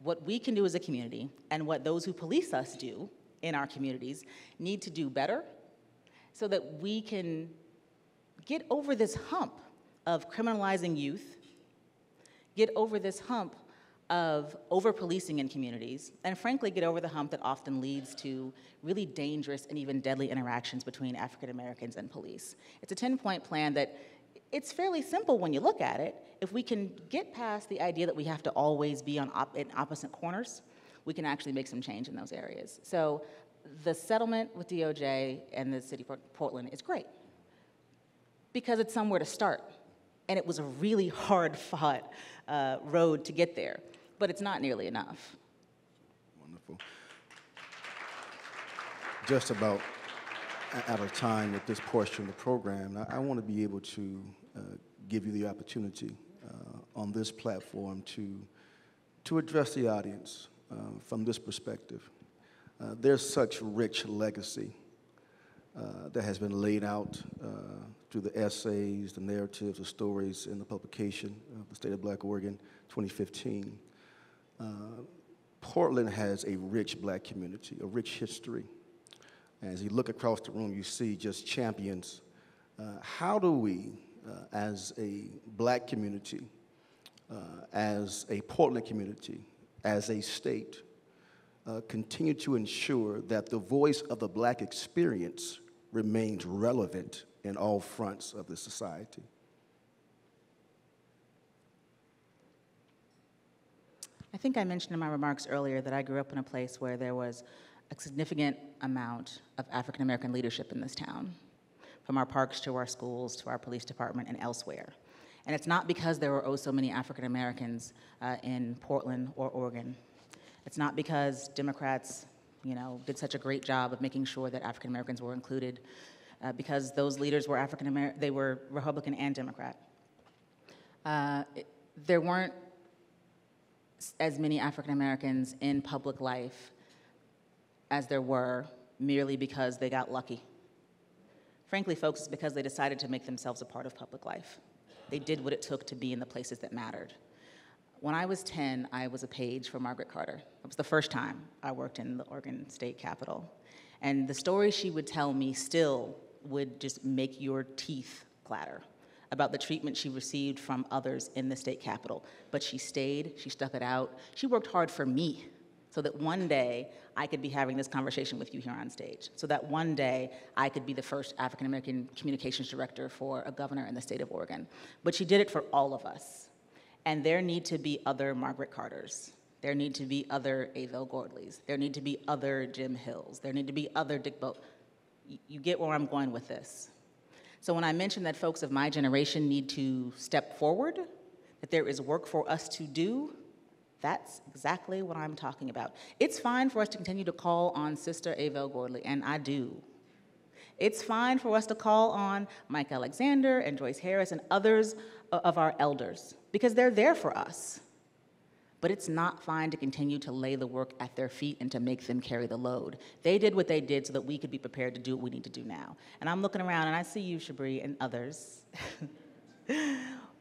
what we can do as a community and what those who police us do in our communities need to do better so that we can get over this hump of criminalizing youth, get over this hump of over-policing in communities, and frankly, get over the hump that often leads to really dangerous and even deadly interactions between African Americans and police. It's a 10-point plan that it's fairly simple when you look at it. If we can get past the idea that we have to always be in opposite corners, we can actually make some change in those areas. So the settlement with DOJ and the city of Portland is great because it's somewhere to start. And it was a really hard-fought road to get there, but it's not nearly enough. Wonderful. Just about out of time with this portion of the program. I want to be able to give you the opportunity on this platform to address the audience from this perspective. There's such rich legacy that has been laid out through the essays, the narratives, the stories in the publication of the State of Black Oregon 2015. Portland has a rich black community, a rich history. As you look across the room, you see just champions. How do we, as a black community, as a Portland community, as a state, continue to ensure that the voice of the black experience remains relevant in all fronts of the society? I think I mentioned in my remarks earlier that I grew up in a place where there was a significant amount of African American leadership in this town, from our parks to our schools to our police department and elsewhere. And it's not because there were oh so many African Americans in Portland or Oregon. It's not because Democrats, did such a great job of making sure that African Americans were included, because those leaders were they were Republican and Democrat. There weren't as many African Americans in public life as there were merely because they got lucky. Frankly, folks, it's because they decided to make themselves a part of public life. They did what it took to be in the places that mattered. When I was 10, I was a page for Margaret Carter. It was the first time I worked in the Oregon State Capitol. And the story she would tell me still would just make your teeth clatter about the treatment she received from others in the state capitol. But she stayed, she stuck it out. She worked hard for me so that one day I could be having this conversation with you here on stage, so that one day I could be the first African American communications director for a governor in the state of Oregon. But she did it for all of us. And there need to be other Margaret Carters. There need to be other Avell Gordleys. There need to be other Jim Hills. There need to be other Dick Boat. You get where I'm going with this. So when I mention that folks of my generation need to step forward, that there is work for us to do, that's exactly what I'm talking about. It's fine for us to continue to call on Sister Avell Gordley, and I do. It's fine for us to call on Mike Alexander and Joyce Harris and others of our elders, because they're there for us. But it's not fine to continue to lay the work at their feet and to make them carry the load. They did what they did so that we could be prepared to do what we need to do now. And I'm looking around and I see you, Shabri, and others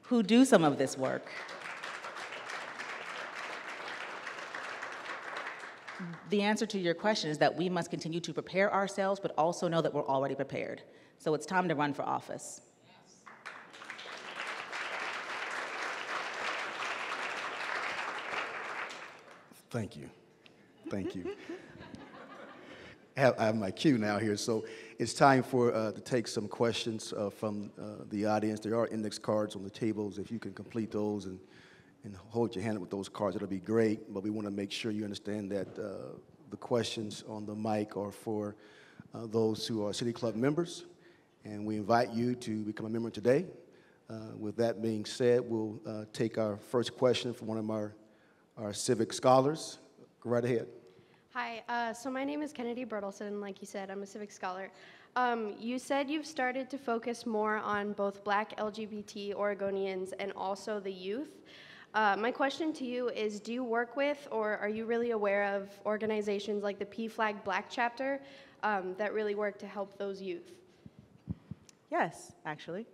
who do some of this work. The answer to your question is that we must continue to prepare ourselves, but also know that we're already prepared. So it's time to run for office. Thank you. Thank you. I have my cue now here, so it's time for to take some questions from the audience. There are index cards on the tables. If you can complete those and hold your hand up with those cards, it'll be great. But we want to make sure you understand that the questions on the mic are for those who are City Club members, and we invite you to become a member today. With that being said, we'll take our first question from one of our civic scholars. Go right ahead. Hi, so my name is Kennedy Bertelson. Like you said, I'm a civic scholar. You said you've started to focus more on both Black LGBT Oregonians and also the youth. My question to you is, do you work with or are you really aware of organizations like the PFLAG Black Chapter that really work to help those youth? Yes, actually.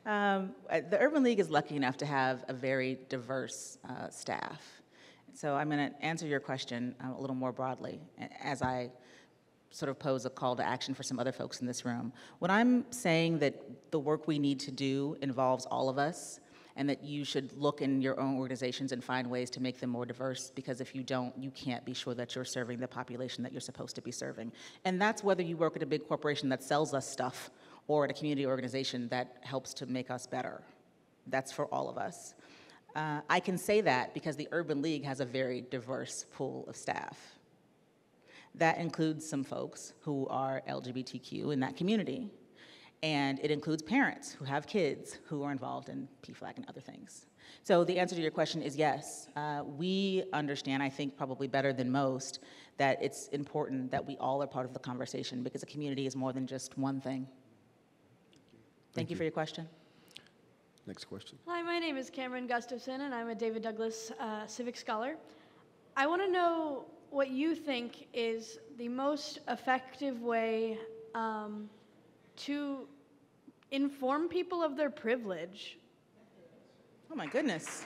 The Urban League is lucky enough to have a very diverse staff. So I'm going to answer your question a little more broadly as I sort of pose a call to action for some other folks in this room. When I'm saying that the work we need to do involves all of us, and that you should look in your own organizations and find ways to make them more diverse, because if you don't, you can't be sure that you're serving the population that you're supposed to be serving. And that's whether you work at a big corporation that sells us stuff or at a community organization that helps to make us better. That's for all of us. I can say that because the Urban League has a very diverse pool of staff. That includes some folks who are LGBTQ in that community. And it includes parents who have kids who are involved in PFLAG and other things. So the answer to your question is yes. We understand, I think probably better than most, that it's important that we all are part of the conversation, because a community is more than just one thing. Thank you for your question. Next question. Hi, my name is Cameron Gustafson, and I'm a David Douglas civic scholar. I want to know what you think is the most effective way to inform people of their privilege. Oh my goodness.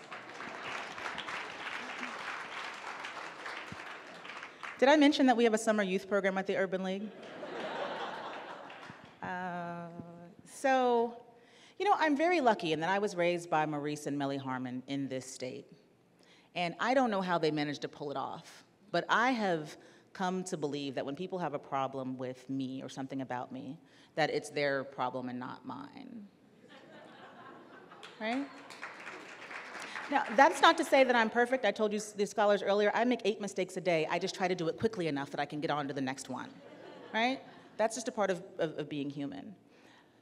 Did I mention that we have a summer youth program at the Urban League? So, I'm very lucky in that I was raised by Maurice and Melly Harmon in this state. And I don't know how they managed to pull it off, but I have come to believe that when people have a problem with me or something about me, that it's their problem and not mine. Right? Now, that's not to say that I'm perfect. I told you, the scholars earlier, I make 8 mistakes a day. I just try to do it quickly enough that I can get on to the next one, right? That's just a part of being human.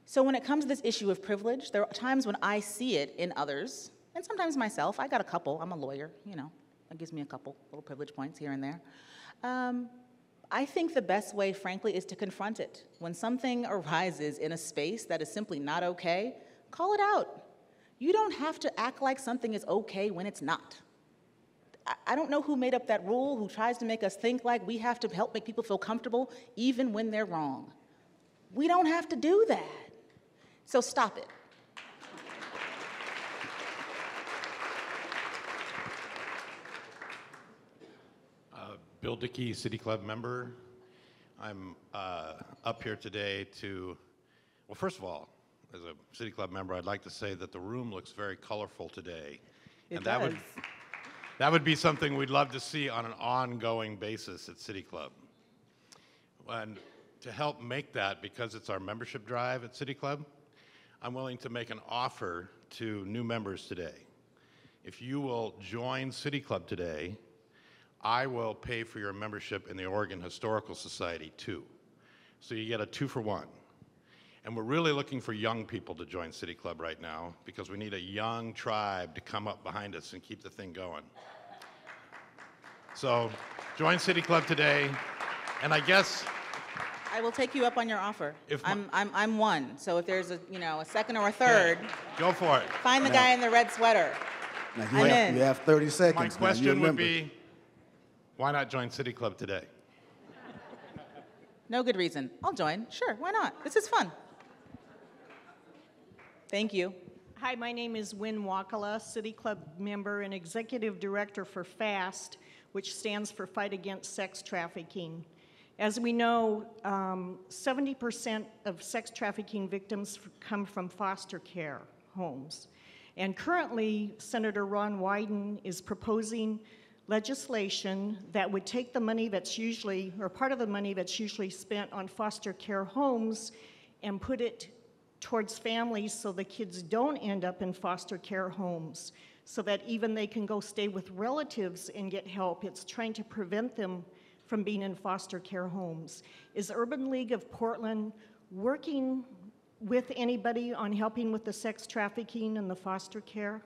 So when it comes to this issue of privilege, there are times when I see it in others, and sometimes myself. I got a couple. I'm a lawyer, you know. That gives me a couple little privilege points here and there. I think the best way, frankly, is to confront it. When something arises in a space that is simply not okay, call it out. You don't have to act like something is okay when it's not. I don't know who made up that rule, who tries to make us think like we have to help make people feel comfortable even when they're wrong. We don't have to do that. So stop it. Bill Dickey, City Club member. I'm up here today to, well, first of all, as a City Club member, I'd like to say that the room looks very colorful today. It and does. that would be something we'd love to see on an ongoing basis at City Club. And to help make that, because it's our membership drive at City Club, I'm willing to make an offer to new members today. If you will join City Club today, I will pay for your membership in the Oregon Historical Society too. So you get a 2-for-1. And we're really looking for young people to join City Club right now because we need a young tribe to come up behind us and keep the thing going. So join City Club today. And I guess I will take you up on your offer. If I'm one. So if there's a second or a third, go for it. find the guy in the red sweater. Now, I'm in. you have 30 seconds. My now. You're a question would member. be, why not join City Club today? No good reason. I'll join. Sure, why not? This is fun. Thank you. Hi, my name is Wynn Wakala, City Club member and Executive Director for FAST, which stands for Fight Against Sex Trafficking. As we know, 70% of sex trafficking victims come from foster care homes. And currently, Senator Ron Wyden is proposing legislation that would take the money that's usually, or part of the money that's usually spent on foster care homes and put it towards families so the kids don't end up in foster care homes, so that even they can go stay with relatives and get help. It's trying to prevent them from being in foster care homes. Is Urban League of Portland working with anybody on helping with the sex trafficking and the foster care?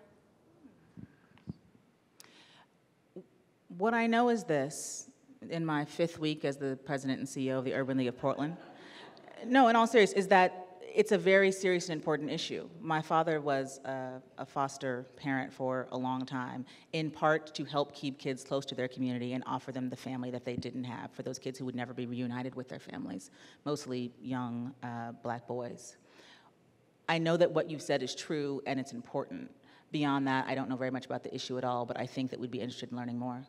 What I know is this, in my 5th week as the president and CEO of the Urban League of Portland, no, in all seriousness, is that it's a very serious and important issue. My father was a foster parent for a long time, in part to help keep kids close to their community and offer them the family that they didn't have, for those kids who would never be reunited with their families, mostly young black boys. I know that what you've said is true and it's important. Beyond that, I don't know very much about the issue at all, but I think that we'd be interested in learning more.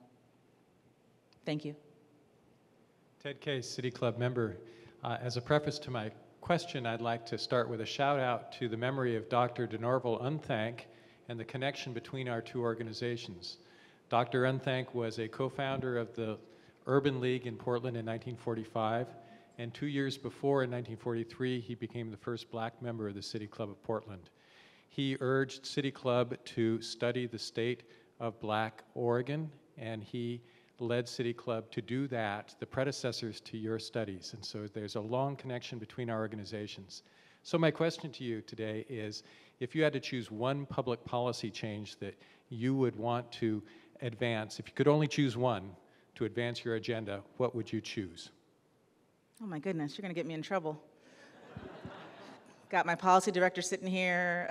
Thank you. Ted Case, City Club member. As a preface to my question, I'd like to start with a shout out to the memory of Dr. DeNorval Unthank and the connection between our two organizations. Dr. Unthank was a co-founder of the Urban League in Portland in 1945, and 2 years before, in 1943, he became the first black member of the City Club of Portland. He urged City Club to study the state of black Oregon, and he led City Club to do that, the predecessors to your studies. And so there's a long connection between our organizations. So my question to you today is, if you had to choose one public policy change that you would want to advance, if you could only choose one to advance your agenda, what would you choose? Oh my goodness, you're gonna get me in trouble. Got my policy director sitting here.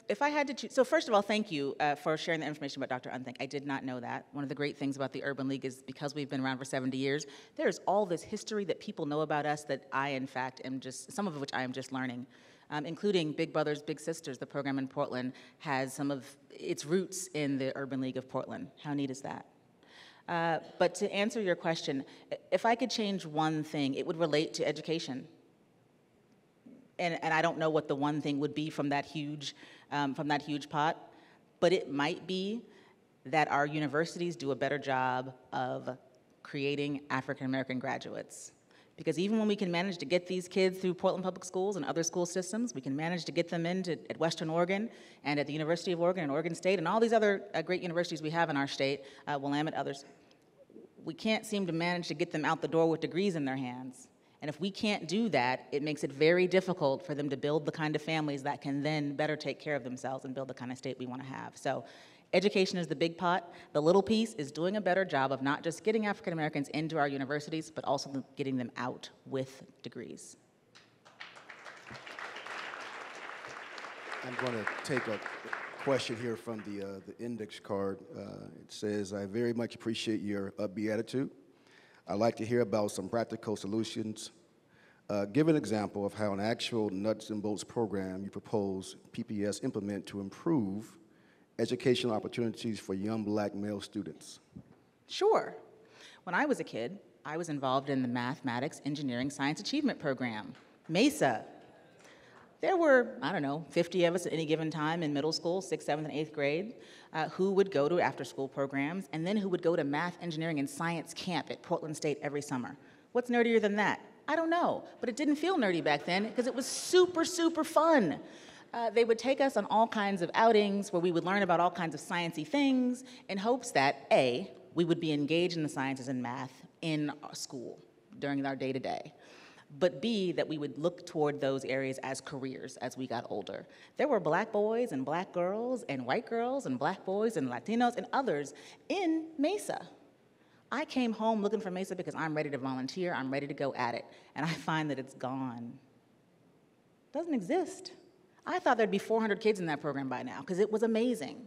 If I had to choose, so first of all, thank you for sharing the information about Dr. Unthank. I did not know that. One of the great things about the Urban League is because we've been around for 70 years, there's all this history that people know about us that I, in fact, am just, some of which I am just learning, including Big Brothers Big Sisters. The program in Portland has some of its roots in the Urban League of Portland. How neat is that? But to answer your question, if I could change one thing, it would relate to education. And I don't know what the one thing would be from that huge pot, but it might be that our universities do a better job of creating African American graduates. Because even when we can manage to get these kids through Portland Public Schools and other school systems, we can manage to get them into at Western Oregon and at the University of Oregon and Oregon State and all these other great universities we have in our state, Willamette, others. We can't seem to manage to get them out the door with degrees in their hands. And if we can't do that, it makes it very difficult for them to build the kind of families that can then better take care of themselves and build the kind of state we want to have. So education is the big pot. The little piece is doing a better job of not just getting African Americans into our universities, but also getting them out with degrees. I'm going to take a question here from the index card. It says, I very much appreciate your upbeat attitude. I'd like to hear about some practical solutions. Give an example of how an actual nuts and bolts program you propose PPS implement to improve educational opportunities for young black male students. Sure. When I was a kid, I was involved in the Mathematics Engineering Science Achievement Program, MESA. There were, 50 of us at any given time in middle school, 6th, 7th, and 8th grade, who would go to after-school programs, and then who would go to math, engineering, and science camp at Portland State every summer. What's nerdier than that? I don't know, but it didn't feel nerdy back then because it was super, super fun. They would take us on all kinds of outings where we would learn about all kinds of sciencey things in hopes that, A, we would be engaged in the sciences and math in our school during our day-to-day. But B, that we would look toward those areas as careers as we got older. There were black boys and black girls and white girls and black boys and Latinos and others in MESA. I came home looking for MESA because I'm ready to volunteer, I'm ready to go at it, and I find that it's gone. It doesn't exist. I thought there'd be 400 kids in that program by now because it was amazing.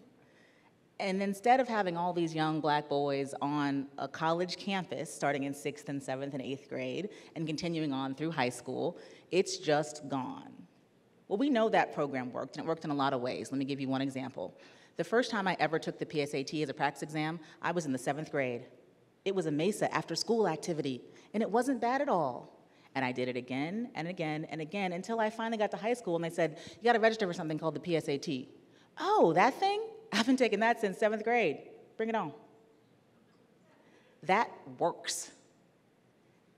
And instead of having all these young black boys on a college campus, starting in 6th and 7th and 8th grade, and continuing on through high school, it's just gone. Well, we know that program worked, and it worked in a lot of ways. Let me give you one example. The first time I ever took the PSAT as a practice exam, I was in the 7th grade. It was a MESA after-school activity, and it wasn't bad at all. And I did it again and again and again until I finally got to high school, and they said, you got to register for something called the PSAT. Oh, that thing? I haven't taken that since 7th grade. Bring it on. That works.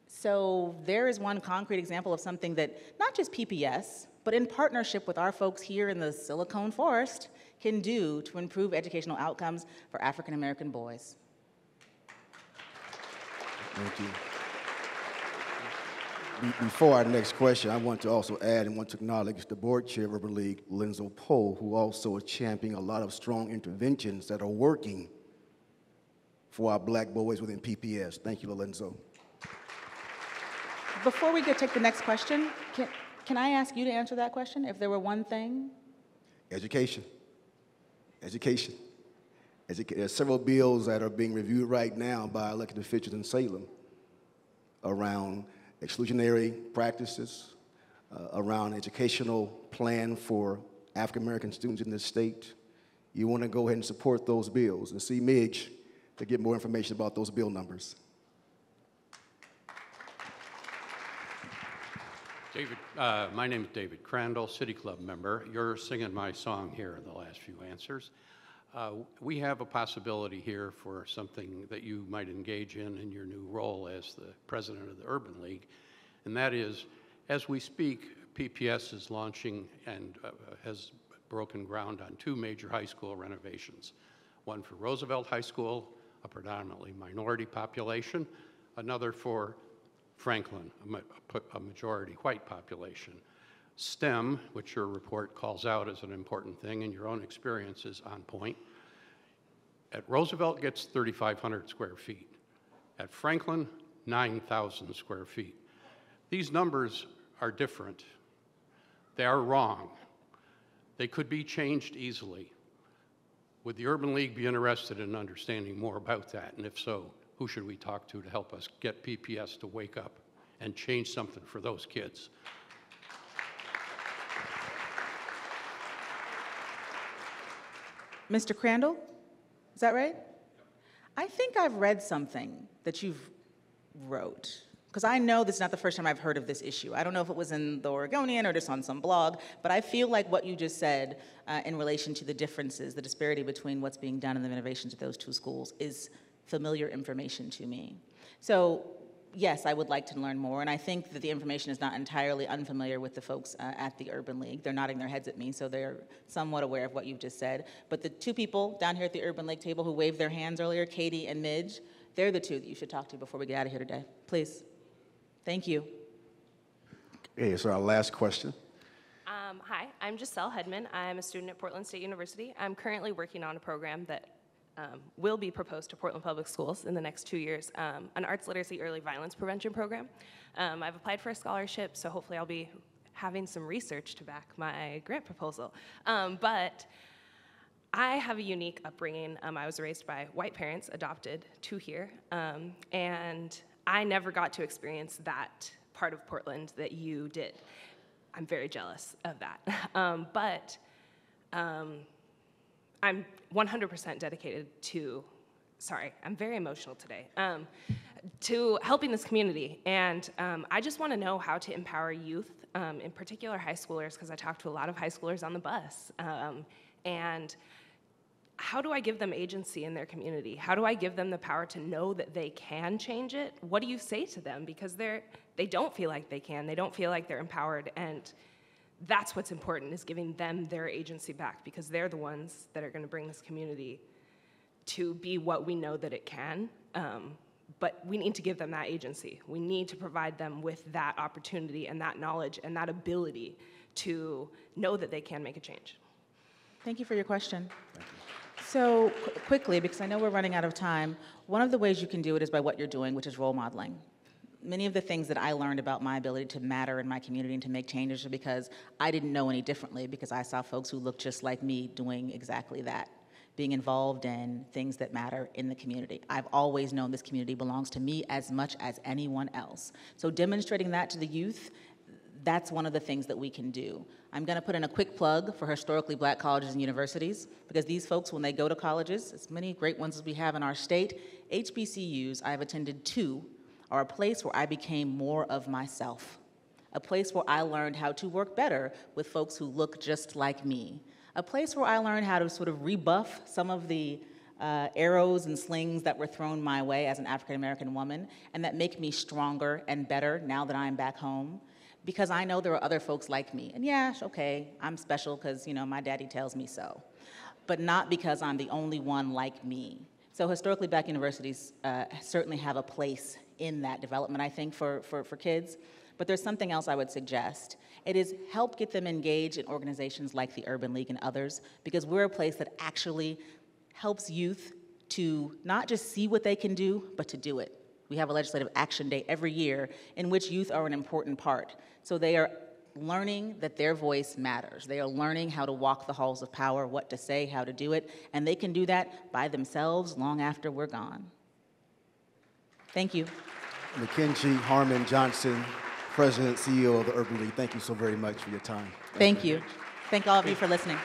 So there is one concrete example of something that not just PPS, but in partnership with our folks here in the Silicon Forest, can do to improve educational outcomes for African American boys. Thank you. Before our next question, I want to also add and want to acknowledge the board chair of Urban League, Lenzo Poe, who also is championing a lot of strong interventions that are working for our black boys within PPS. Thank you, Lenzo. Before we take the next question, can I ask you to answer that question? If there were one thing? Education. Education. There are several bills that are being reviewed right now by elected officials in Salem around exclusionary practices, around educational plan for African American students in this state. You want to go ahead and support those bills and see Midge to get more information about those bill numbers. David, my name is David Crandall, City Club member. You're singing my song here in the last few answers. We have a possibility here for something that you might engage in your new role as the president of the Urban League, and that is, as we speak, PPS is launching and has broken ground on 2 major high school renovations. One for Roosevelt High School, a predominantly minority population, another for Franklin, a majority white population. STEM, which your report calls out as an important thing, and your own experience is on point. At Roosevelt gets 3,500 square feet. At Franklin, 9,000 square feet. These numbers are different. They are wrong. They could be changed easily. Would the Urban League be interested in understanding more about that? And if so, who should we talk to help us get PPS to wake up and change something for those kids? Mr. Crandall, is that right? I think I've read something that you've wrote, because I know this is not the first time I've heard of this issue. I don't know if it was in the Oregonian or just on some blog, but I feel like what you just said in relation to the differences, the disparity between what's being done in the renovations of those 2 schools is familiar information to me. So yes, I would like to learn more, and I think that the information is not entirely unfamiliar with the folks at the Urban League. They're nodding their heads at me, so they're somewhat aware of what you've just said. But the 2 people down here at the Urban League table who waved their hands earlier, Katie and Midge, they're the 2 that you should talk to before we get out of here today. Please. Thank you. Okay, so our last question. Hi, I'm Giselle Hedman. I'm a student at Portland State University. I'm currently working on a program that will be proposed to Portland Public Schools in the next 2 years, an arts literacy early violence prevention program. I've applied for a scholarship, so hopefully I'll be having some research to back my grant proposal. But I have a unique upbringing. I was raised by white parents, adopted 2 here, and I never got to experience that part of Portland that you did. I'm very jealous of that. But I'm 100% dedicated to, sorry, I'm very emotional today, to helping this community. And I just want to know how to empower youth, in particular high schoolers, because I talk to a lot of high schoolers on the bus. And how do I give them agency in their community? How do I give them the power to know that they can change it? What do you say to them? Because they don't feel like they can. They don't feel like they're empowered. And that's what's important, is giving them their agency back, because they're the ones that are going to bring this community to be what we know that it can. But we need to give them that agency. We need to provide them with that opportunity and that knowledge and that ability to know that they can make a change. Thank you for your question. So quickly, because I know we're running out of time, one of the ways you can do it is by what you're doing, which is role modeling. Many of the things that I learned about my ability to matter in my community and to make changes are because I didn't know any differently, because I saw folks who looked just like me doing exactly that, being involved in things that matter in the community. I've always known this community belongs to me as much as anyone else. So demonstrating that to the youth, that's one of the things that we can do. I'm going to put in a quick plug for historically black colleges and universities, because these folks, when they go to colleges, as many great ones as we have in our state, HBCUs, I've attended 2, are a place where I became more of myself, a place where I learned how to work better with folks who look just like me, a place where I learned how to sort of rebuff some of the arrows and slings that were thrown my way as an African-American woman, and that make me stronger and better now that I'm back home. Because I know there are other folks like me. And yeah, okay, I'm special because, my daddy tells me so. But not because I'm the only one like me. So historically black universities certainly have a place in that development, I think, for kids. But there's something else I would suggest. It is help get them engaged in organizations like the Urban League and others, because we're a place that actually helps youth to not just see what they can do, but to do it. We have a legislative action day every year in which youth are an important part. So they are learning that their voice matters. They are learning how to walk the halls of power, what to say, how to do it, and they can do that by themselves long after we're gone. Thank you. Mackenzie Harmon Johnson, President, CEO of the Urban League, thank you so very much for your time. Thank you. Thank all of you for listening.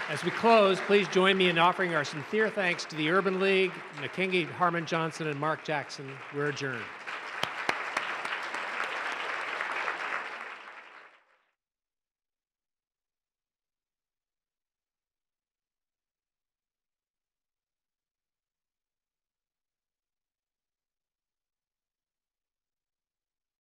As we close, please join me in offering our sincere thanks to the Urban League, Mackenzie Harmon Johnson, and Mark Jackson. We're adjourned.